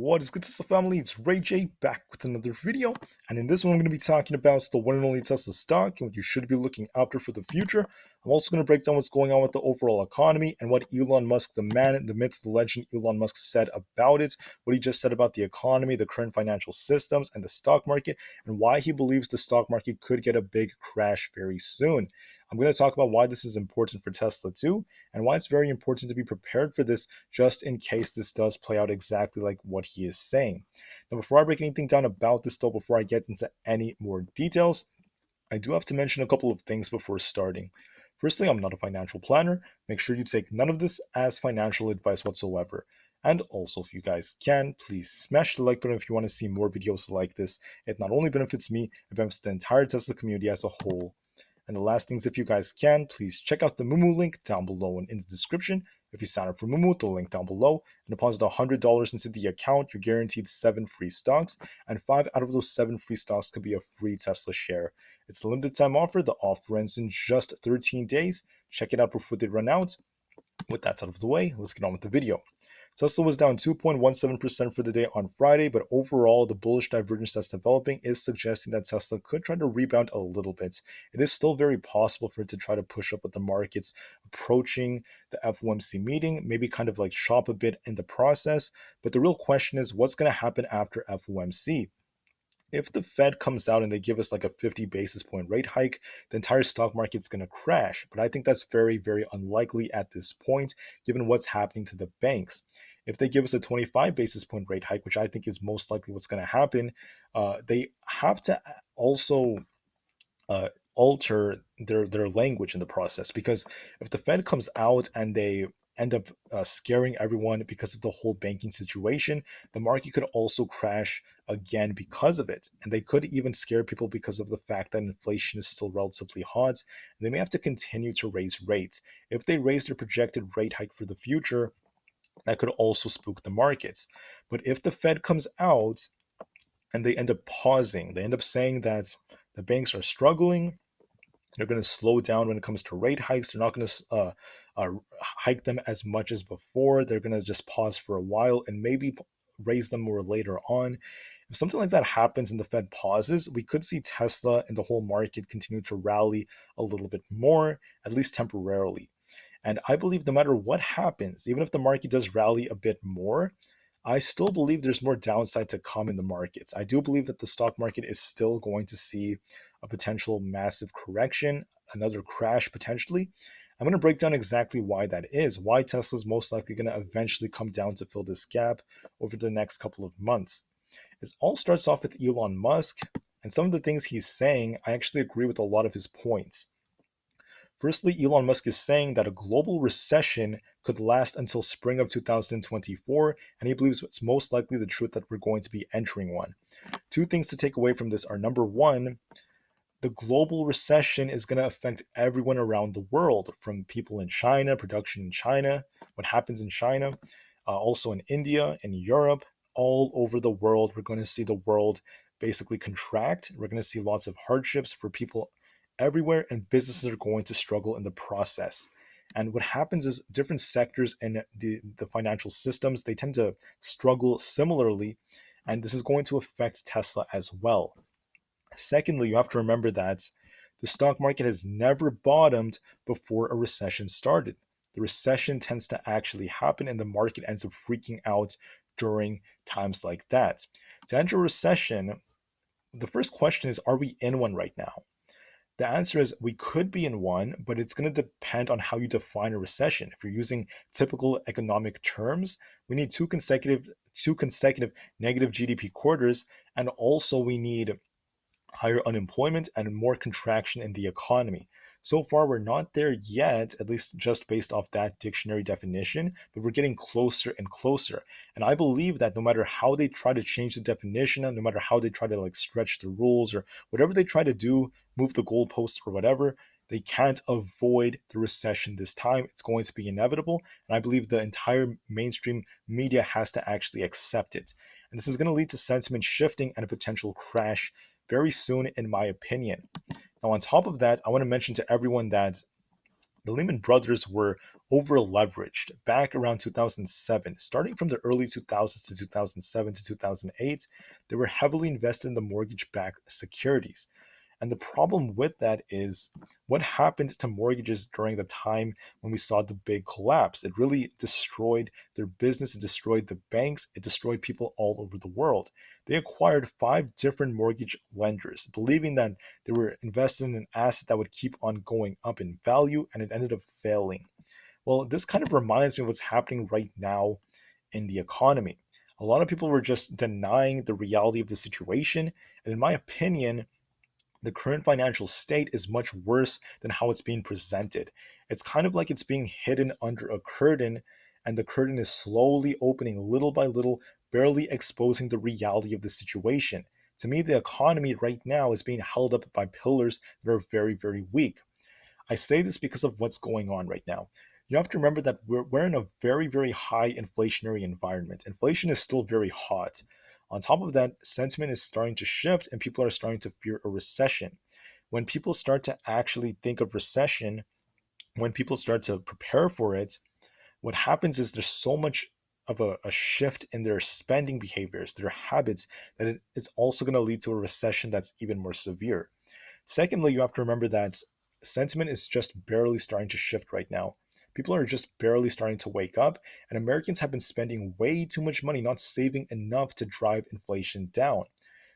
What is good, Tesla family? It's Ray J back with another video, and in this one I'm going to be talking about the one and only Tesla stock and what you should be looking after for the future. I'm also going to break down what's going on with the overall economy and what Elon Musk, the man, the myth, the legend Elon Musk said about it, what he just said about the economy, the current financial systems, and the stock market, and why he believes the stock market could get a big crash very soon. I'm going to talk about why this is important for Tesla too, and why it's very important to be prepared for this just in case this does play out exactly like what he is saying. Now, before I break anything down about this, though, before I get into any more details, I do have to mention a couple of things before starting. Firstly, I'm not a financial planner. Make sure you take none of this as financial advice whatsoever. And also, if you guys can, please smash the like button if you want to see more videos like this. It not only benefits me, it benefits the entire Tesla community as a whole. And the last things, if you guys can, please check out the Moomoo link down below and in the description. If you sign up for Moomoo, the link down below, and deposit $100 into the account, you're guaranteed 7 free stocks, and 5 out of those 7 free stocks could be a free Tesla share. It's a limited time offer. The offer ends in just 13 days. Check it out before they run out. With that out of the way, let's get on with the video. Tesla was down 2.17% for the day on Friday, but overall, the bullish divergence that's developing is suggesting that Tesla could try to rebound a little bit. It is still very possible for it to try to push up with the markets approaching the FOMC meeting, maybe kind of like shop a bit in the process. But the real question is what's going to happen after FOMC? If the Fed comes out and they give us like a 50 basis point rate hike, the entire stock market's going to crash. But I think that's very, very unlikely at this point, given what's happening to the banks. If they give us a 25 basis point rate hike, which I think is most likely what's going to happen, they have to also alter their language in the process, because if the Fed comes out and they end up scaring everyone because of the whole banking situation, the market could also crash again because of it. And they could even scare people because of the fact that inflation is still relatively hot. They may have to continue to raise rates. If they raise their projected rate hike for the future, that could also spook the markets. But if the Fed comes out and they end up pausing, they end up saying that the banks are struggling, they're going to slow down when it comes to rate hikes. They're not going to hike them as much as before. They're going to just pause for a while and maybe raise them more later on. If something like that happens and the Fed pauses, we could see Tesla and the whole market continue to rally a little bit more, at least temporarily. And I believe no matter what happens, even if the market does rally a bit more, I still believe there's more downside to come in the markets. I do believe that the stock market is still going to see a potential massive correction, another crash potentially. I'm going to break down exactly why that is, why Tesla is most likely going to eventually come down to fill this gap over the next couple of months. It all starts off with Elon Musk, and some of the things he's saying, I actually agree with a lot of his points. Firstly, Elon Musk is saying that a global recession could last until spring of 2024, and he believes it's most likely the truth that we're going to be entering one. Two things to take away from this are: number one, the global recession is going to affect everyone around the world, from people in China, production in China, what happens in China, also in India, in Europe, all over the world. We're going to see the world basically contract. We're going to see lots of hardships for people everywhere, and businesses are going to struggle in the process. And what happens is different sectors in the financial systems, they tend to struggle similarly, and this is going to affect Tesla as well. Secondly, you have to remember that the stock market has never bottomed before a recession started. The recession tends to actually happen, and the market ends up freaking out during times like that. To enter a recession, the first question is, are we in one right now? The answer is we could be in one, but it's going to depend on how you define a recession. If you're using typical economic terms, we need two consecutive negative GDP quarters, and also we need higher unemployment and more contraction in the economy. So far, we're not there yet, at least just based off that dictionary definition, but we're getting closer and closer. And I believe that no matter how they try to change the definition, no matter how they try to like stretch the rules or whatever they try to do, move the goalposts or whatever, they can't avoid the recession this time. It's going to be inevitable. And I believe the entire mainstream media has to actually accept it. And this is going to lead to sentiment shifting and a potential crash very soon, in my opinion. Now, on top of that, I want to mention to everyone that the Lehman Brothers were over leveraged back around 2007. Starting from the early 2000s to 2007 to 2008, they were heavily invested in the mortgage backed securities. And the problem with that is what happened to mortgages during the time when we saw the big collapse. It really destroyed their business, it destroyed the banks, it destroyed people all over the world. They acquired five different mortgage lenders, believing that they were invested in an asset that would keep on going up in value, and it ended up failing. Well, this kind of reminds me of what's happening right now in the economy. A lot of people were just denying the reality of the situation. And in my opinion, the current financial state is much worse than how it's being presented. It's kind of like it's being hidden under a curtain, and the curtain is slowly opening little by little, barely exposing the reality of the situation. To me, the economy right now is being held up by pillars that are very, very weak. I say this because of what's going on right now. You have to remember that we're in a very, very high inflationary environment. Inflation is still very hot. On top of that, sentiment is starting to shift and people are starting to fear a recession. When people start to actually think of recession, when people start to prepare for it, what happens is there's so much of a shift in their spending behaviors, their habits, that it's also going to lead to a recession that's even more severe. Secondly, you have to remember that sentiment is just barely starting to shift right now. People are just barely starting to wake up, and Americans have been spending way too much money, not saving enough to drive inflation down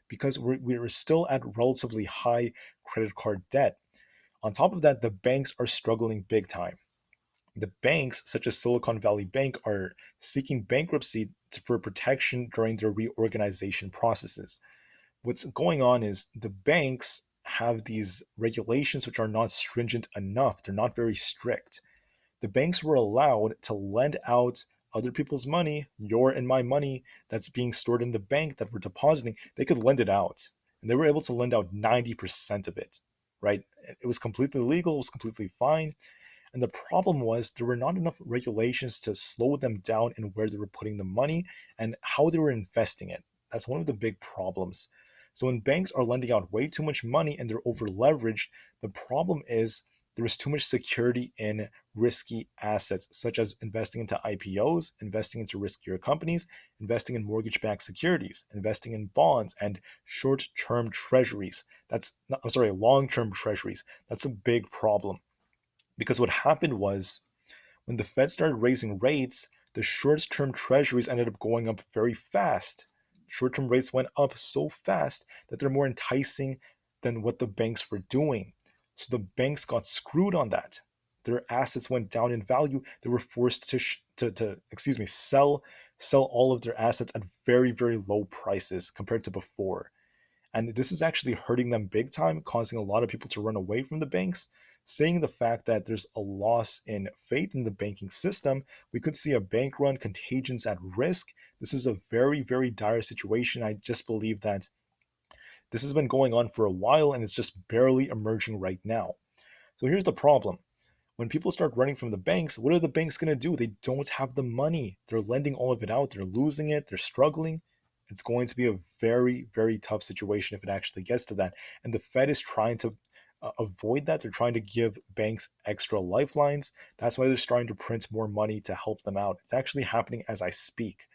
because we're still at relatively high credit card debt. On top of that, the banks are struggling big time. The banks, such as Silicon Valley Bank, are seeking bankruptcy for protection during their reorganization processes. What's going on is the banks have these regulations which are not stringent enough. They're not very strict. The banks were allowed to lend out other people's money, your and my money that's being stored in the bank that we're depositing. They could lend it out. And they were able to lend out 90% of it, right? It was completely legal, it was completely fine. And the problem was there were not enough regulations to slow them down in where they were putting the money and how they were investing it. That's one of the big problems. So when banks are lending out way too much money and they're over leveraged, the problem is there is too much security in risky assets, such as investing into IPOs, investing into riskier companies, investing in mortgage backed securities, investing in bonds and short term treasuries. That's not, I'm sorry, long term treasuries. That's a big problem because what happened was when the Fed started raising rates, the short term treasuries ended up going up very fast. Short term rates went up so fast that they're more enticing than what the banks were doing. So the banks got screwed on that. Their assets went down in value. They were forced to sell all of their assets at very, very low prices compared to before. And this is actually hurting them big time, causing a lot of people to run away from the banks. Saying the fact that there's a loss in faith in the banking system, we could see a bank run, contagions at risk. This is a very, very dire situation. I just believe that this has been going on for a while and it's just barely emerging right now. So here's the problem. When people start running from the banks, what are the banks going to do? They don't have the money. They're lending all of it out. They're losing it. They're struggling. It's going to be a very, very tough situation if it actually gets to that. And the Fed is trying to avoid that. They're trying to give banks extra lifelines. That's why they're starting to print more money to help them out. It's actually happening as I speak.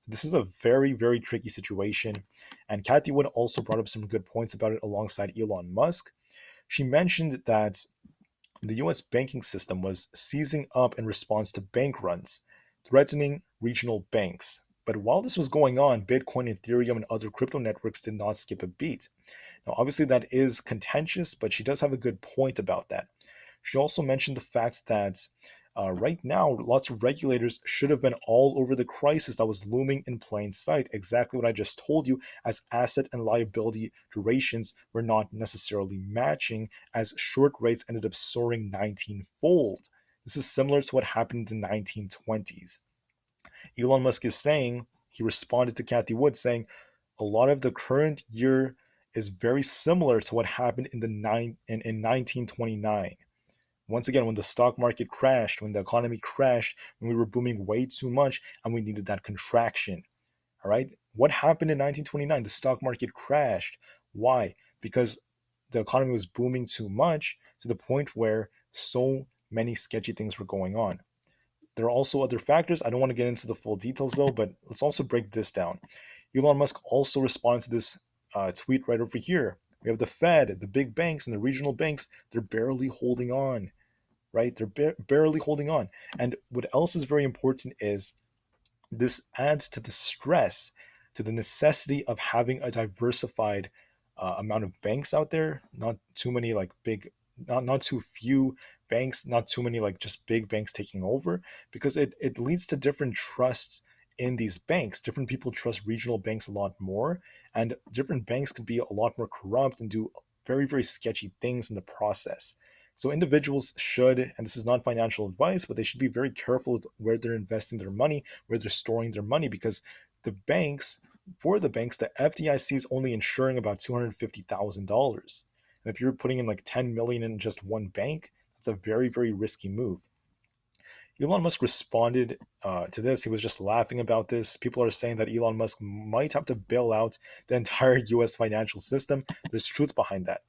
So this is a very, very tricky situation. And Kathy Wood also brought up some good points about it alongside Elon Musk. She mentioned that the US banking system was seizing up in response to bank runs, threatening regional banks. But while this was going on, Bitcoin, Ethereum, and other crypto networks did not skip a beat. Now, obviously, that is contentious, but she does have a good point about that. She also mentioned the fact that right now, lots of regulators should have been all over the crisis that was looming in plain sight. Exactly what I just told you, as asset and liability durations were not necessarily matching, as short rates ended up soaring 19-fold. This is similar to what happened in the 1920s. Elon Musk is saying, he responded to Kathy Wood saying, a lot of the current year is very similar to what happened in 1929. Once again, when the stock market crashed, when the economy crashed, when we were booming way too much and we needed that contraction. All right. What happened in 1929? The stock market crashed. Why? Because the economy was booming too much to the point where so many sketchy things were going on. There are also other factors. I don't want to get into the full details though, but let's also break this down. Elon Musk also responds to this tweet right over here. We have the Fed, the big banks, and the regional banks. They're barely holding on, right? They're barely holding on. And what else is very important is this adds to the stress, to the necessity of having a diversified amount of banks out there, not too many like big, not too few banks, not too many like just big banks taking over, because it leads to different trusts in these banks. Different people trust regional banks a lot more, and different banks can be a lot more corrupt and do very, very sketchy things in the process. So individuals should, and this is not financial advice, but they should be very careful with where they're investing their money, where they're storing their money, because the banks, for the banks, the FDIC is only insuring about $250,000. And if you're putting in like 10 million in just one bank, that's a very, very risky move. Elon Musk responded to this. He was just laughing about this. People are saying that Elon Musk might have to bail out the entire US financial system. There's truth behind that.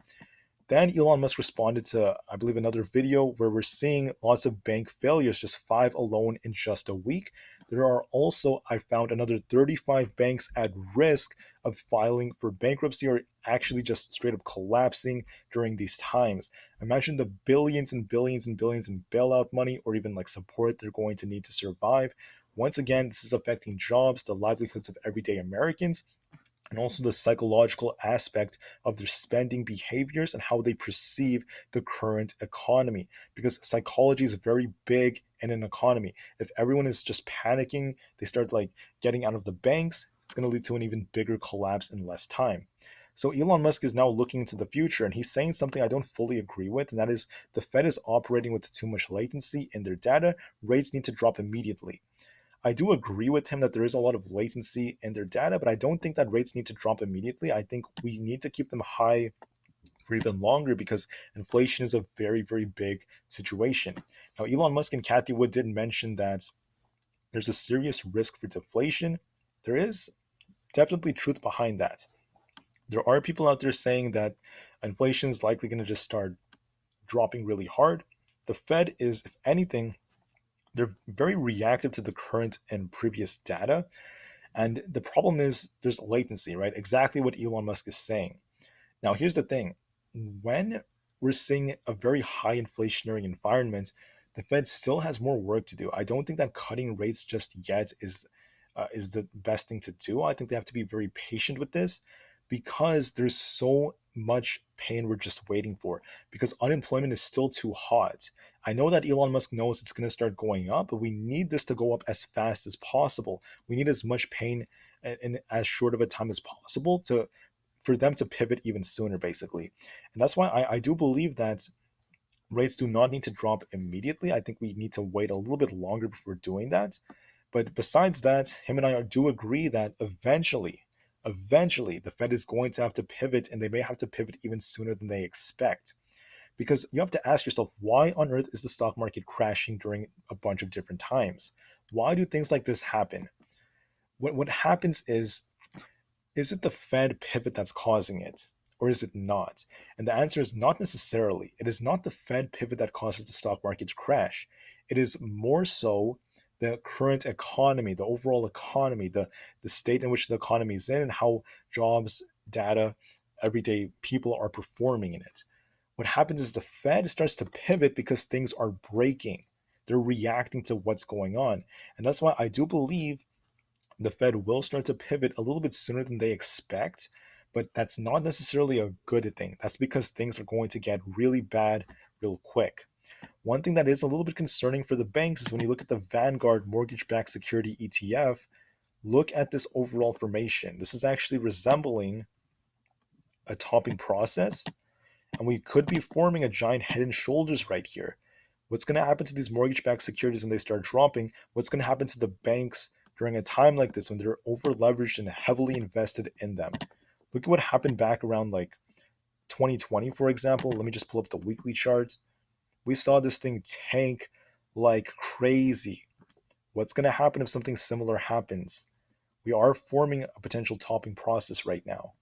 Then Elon Musk responded to, I believe, another video where we're seeing lots of bank failures, just five alone in just a week. There are also, I found, another 35 banks at risk of filing for bankruptcy or actually just straight up collapsing during these times. Imagine the billions and billions and billions in bailout money or even like support they're going to need to survive. Once again, this is affecting jobs, the livelihoods of everyday Americans, and also the psychological aspect of their spending behaviors and how they perceive the current economy. Because psychology is very big in an economy. If everyone is just panicking, they start like getting out of the banks, it's going to lead to an even bigger collapse in less time. So Elon Musk is now looking into the future and he's saying something I don't fully agree with, and that is the Fed is operating with too much latency in their data. Rates need to drop immediately. I do agree with him that there is a lot of latency in their data, but I don't think that rates need to drop immediately. I think we need to keep them high for even longer because inflation is a very, very big situation. Now, Elon Musk and Kathy Wood did mention that there's a serious risk for deflation. There is definitely truth behind that. There are people out there saying that inflation is likely going to just start dropping really hard. The Fed is, if anything, they're very reactive to the current and previous data. And the problem is there's latency, right? Exactly what Elon Musk is saying. Now, here's the thing: when we're seeing a very high inflationary environment, the Fed still has more work to do. I don't think that cutting rates just yet is the best thing to do. I think they have to be very patient with this because there's so much pain we're just waiting for because unemployment is still too hot. I know that Elon Musk knows it's going to start going up, but we need this to go up as fast as possible. We need as much pain in as short of a time as possible to for them to pivot even sooner, basically. And that's why I do believe that rates do not need to drop immediately. I think we need to wait a little bit longer before doing that. But besides that, him and I do agree that eventually, the Fed is going to have to pivot, and they may have to pivot even sooner than they expect. Because you have to ask yourself, why on earth is the stock market crashing during a bunch of different times? Why do things like this happen? What happens is it the Fed pivot that's causing it? Or is it not? And the answer is not necessarily. It is not the Fed pivot that causes the stock market to crash. It is more so the current economy, the overall economy, the state in which the economy is in, and how jobs, data, everyday people are performing in it. What happens is the Fed starts to pivot because things are breaking. They're reacting to what's going on. And that's why I do believe the Fed will start to pivot a little bit sooner than they expect, but that's not necessarily a good thing. That's because things are going to get really bad real quick. One thing that is a little bit concerning for the banks is when you look at the Vanguard mortgage backed security ETF, look at this overall formation. This is actually resembling a topping process, and we could be forming a giant head and shoulders right here. What's going to happen to these mortgage backed securities when they start dropping? What's going to happen to the banks during a time like this when they're over leveraged and heavily invested in them? Look at what happened back around like 2020, for example. Let me just pull up the weekly charts. We saw this thing tank like crazy. What's going to happen if something similar happens? We are forming a potential topping process right now.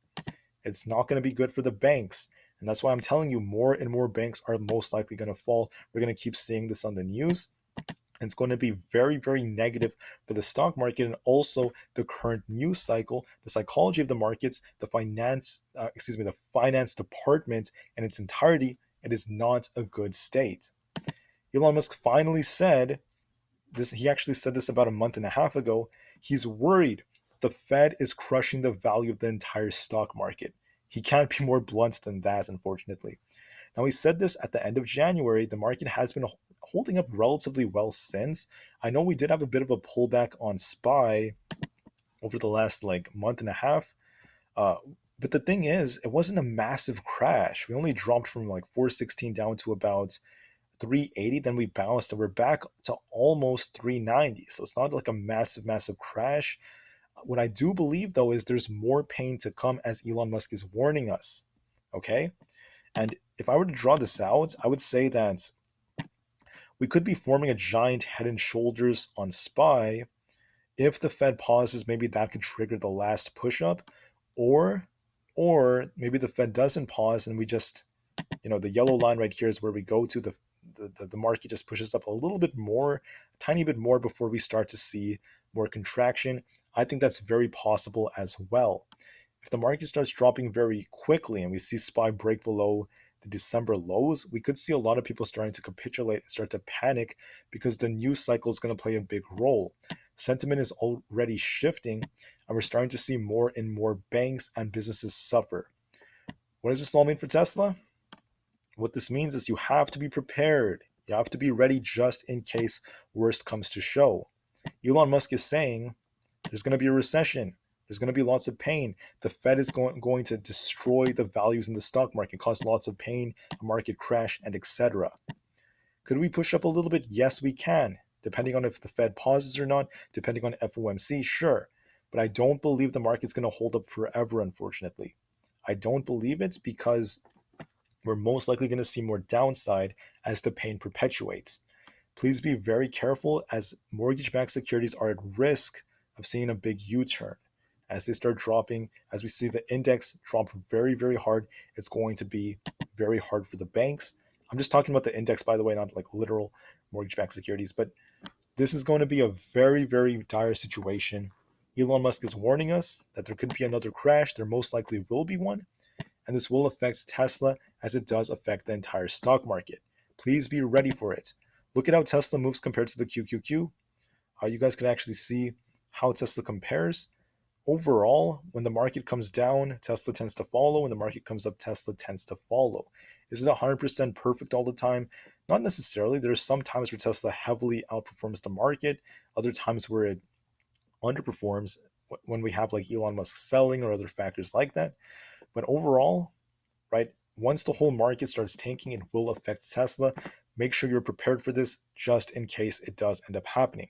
It's not going to be good for the banks. And that's why I'm telling you more and more banks are most likely going to fall. We're going to keep seeing this on the news. And it's going to be very, very negative for the stock market and also the current news cycle, the psychology of the markets, the finance department in its entirety. It is not a good state. Elon Musk finally said this. He actually said this about a month and a half ago. He's worried the Fed is crushing the value of the entire stock market. He can't be more blunt than that, unfortunately. Now, he said this at the end of January. The market has been holding up relatively well since. I know we did have a bit of a pullback on SPY over the last like month and a half. Uh, but the thing is, it wasn't a massive crash. We only dropped from like 416 down to about 380. Then we bounced and we're back to almost 390. So it's not like a massive, massive crash. What I do believe though is there's more pain to come as Elon Musk is warning us. Okay. And if I were to draw this out, I would say that we could be forming a giant head and shoulders on SPY. If the Fed pauses, maybe that could trigger the last push up, or maybe the Fed doesn't pause and we just, the yellow line right here is where we go to the market just pushes up a little bit more, a tiny bit more before we start to see more contraction. I think that's very possible as well. If the market starts dropping very quickly and we see SPY break below the December lows, we could see a lot of people starting to capitulate and start to panic because the news cycle is going to play a big role. Sentiment is already shifting, and we're starting to see more and more banks and businesses suffer. What does this all mean for Tesla? What this means is you have to be prepared. You have to be ready just in case worst comes to show. Elon Musk is saying there's going to be a recession. There's going to be lots of pain. The Fed is going to destroy the values in the stock market, cause lots of pain, a market crash, and etc. Could we push up a little bit? Yes, we can. Depending on if the Fed pauses or not, depending on FOMC, sure. But I don't believe the market's going to hold up forever, unfortunately. I don't believe it because we're most likely going to see more downside as the pain perpetuates. Please be very careful as mortgage-backed securities are at risk of seeing a big U-turn. As they start dropping, as we see the index drop very, very hard, it's going to be very hard for the banks. I'm just talking about the index, by the way, not like literal mortgage-backed securities, but this is going to be a very, very dire situation. Elon Musk is warning us that there could be another crash. There most likely will be one, and this will affect Tesla as it does affect the entire stock market. Please be ready for it. Look at how Tesla moves compared to the QQQ. You guys can actually see how Tesla compares. Overall, when the market comes down, Tesla tends to follow. When the market comes up, Tesla tends to follow. Is it 100% perfect all the time? Not necessarily. There are some times where Tesla heavily outperforms the market, other times where it underperforms when we have like Elon Musk selling or other factors like that. But overall, right, once the whole market starts tanking, it will affect Tesla. Make sure you're prepared for this just in case it does end up happening.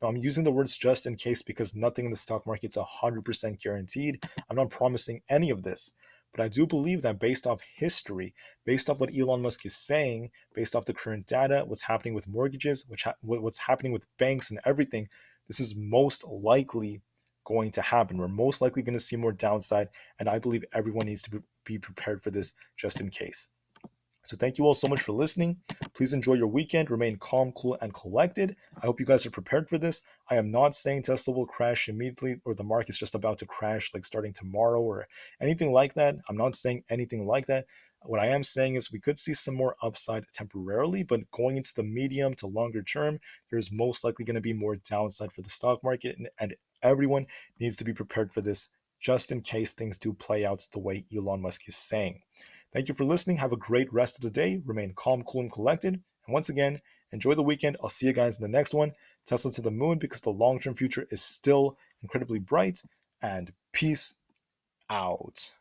Now, I'm using the words just in case because nothing in the stock market is 100% guaranteed. I'm not promising any of this. But I do believe that based off history, based off what Elon Musk is saying, based off the current data, what's happening with mortgages, what's happening with banks and everything, this is most likely going to happen. We're most likely going to see more downside. And I believe everyone needs to be prepared for this just in case. So thank you all so much for listening. Please enjoy your weekend. Remain calm, cool, and collected. I hope you guys are prepared for this. I am not saying Tesla will crash immediately or the market's just about to crash like starting tomorrow or anything like that. I'm not saying anything like that. What I am saying is we could see some more upside temporarily, but going into the medium to longer term, there's most likely going to be more downside for the stock market, and everyone needs to be prepared for this just in case things do play out the way Elon Musk is saying. Thank you for listening. Have a great rest of the day. Remain calm, cool, and collected. And once again, enjoy the weekend. I'll see you guys in the next one. Tesla to the moon because the long-term future is still incredibly bright. And peace out.